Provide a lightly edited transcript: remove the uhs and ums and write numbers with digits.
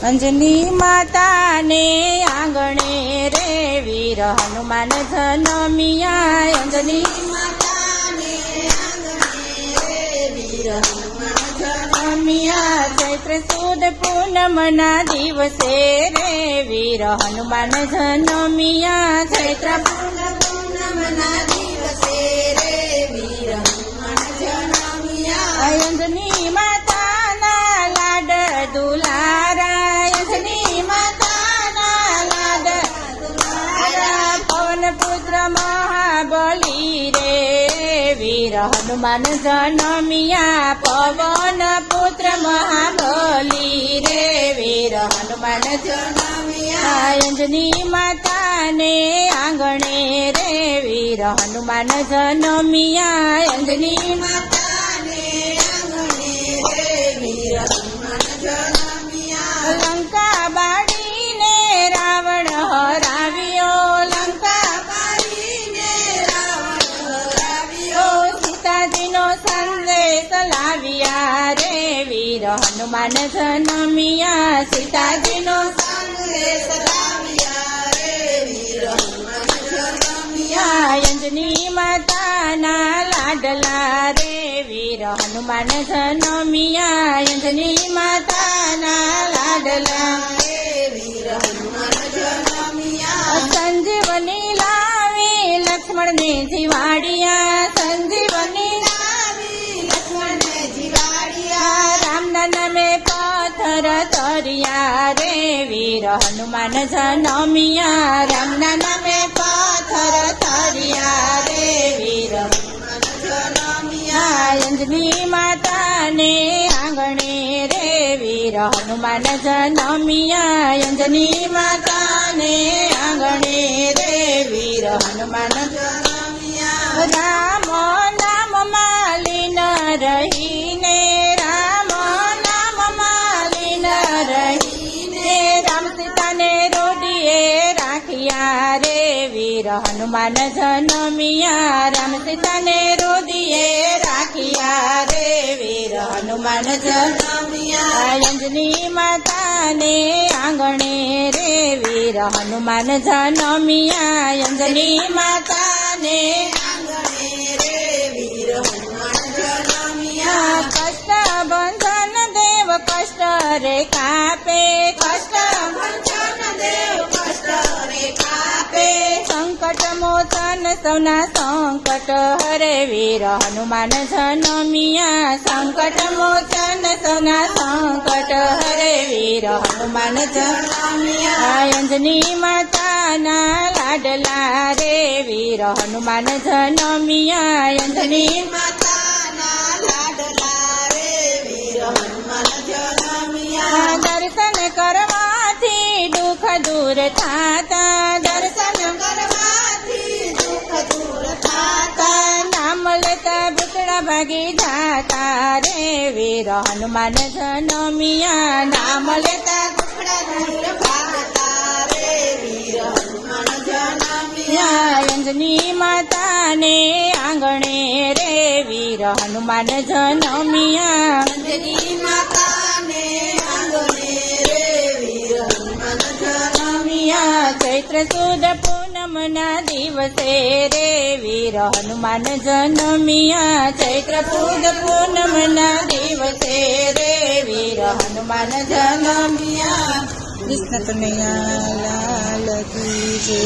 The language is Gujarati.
અંજની માતાને આંગણે રે વીર હનુમાન જનમિયા. અંજની માતાને આંગણે રે વીર હનુમાન જનમિયા. ચૈત્ર સુદ પૂનમના દિવસે રે વીર હનુમાન જનમિયા. ચૈત્ર પૂનમના દિવસે રે વીર હનુમાન જનમિયા. અંજની માતાના લાડ દુલારા. અંજની માતાના લાડ દુલારા. પવન પુત્ર મહાબલી રે વીર હનુમાન જનમિયા. પવન પુત્ર મહાબલી રે વીર હનુમાન જનમિયા. અંજની માતાને આંગણે રે વીર હનુમાન જનમિયા. અંજની માતાને આંગણે રે વીર હનુમાન જનમિયા. લંકા બાળીને રાવણ હરાવ્યો. લંકા બાળીને રાવણ હરાવ્યો. સીતાજીનો સંદેશ લાવ્યા રે વીર હનુમાન જનમિયા. સીતાજીનો સંદેશ લાવ્યા રે વીર હનુમાન જનમિયા. અંજની માતાના લાડલા રે વીર હનુમાન જનમિયા. અંજની માતાના લાડલા રે વીર હનુમાન જનમિયા. સંજીવની લાવી લક્ષ્મણને જીવાડિયા. સંજીવની લાવી લક્ષ્મણને જીવાડિયા. રામના નામે પથ્થર તર્યા રે વીર હનુમાન જનમિયા. રામના નામે પથ્થર તર્યા રે વીર હનુમાન જનમિયા. અંજની માતાને આંગણે રે વીર હનુમાન જનમિયા. અંજની માતાને આંગણે રે વીર હનુમાન જનમિયા. રામ નામ માલિન રહીને. રામ નામ માલિન રહીને. રામ સીતાને રોડીએ રાખ્યા રે વીર હનુમાન જનમિયા. રામ સીતાને રોડીએ રાખ્યા રે વીર હનુમાન જનમિયા. અંજની માતાને આંગણે રે વીર હનુમાન જનમિયા. અંજની માતાને આંગણે રે વીર હનુમાન જનમિયા. કષ્ટ બંધન દેવ કષ્ટ રે કાપે. કષ્ટ બંધન દેવ કષ્ટ રે કાપે. સંકટ મોચન સૌના સંકટ હરે વીર હનુમાન જનમિયા. સંકટ મોચન સૌના સંકટ હરે વીર હનુમાન જનમિયા. અંજની માતાના લાડલા રે વીર હનુમાન જનમિયા. અંજની માતાના લાડલા રે વીર હનુમાન જનમિયા. દર્શન કરવાથી દુઃખ દૂર થાતા. દર્શન કરવાથી દુઃખ દૂર થાતા. નામ લેતા ભૂતડા ભાગી જાતા રે વીર હનુમાન જનમિયા. નામ લેતા ભૂતડા દૂર ભાગતા રે વીર હનુમાન જનમિયા. અંજની માતાને આંગણે રે વીર હનુમાન જનમિયા. અંજની માતાને આંગણે રે વીર હનુમાન જનમિયા. ચૈત્ર સુદ પૂનમના દિવસે રે વીર હનુમાન જનમિયા. ચૈત્ર સુદ પૂનમના દિવસે રે વીર હનુમાન જનમિયા. કૃષ્ણ કનૈયા લાલ કી જય.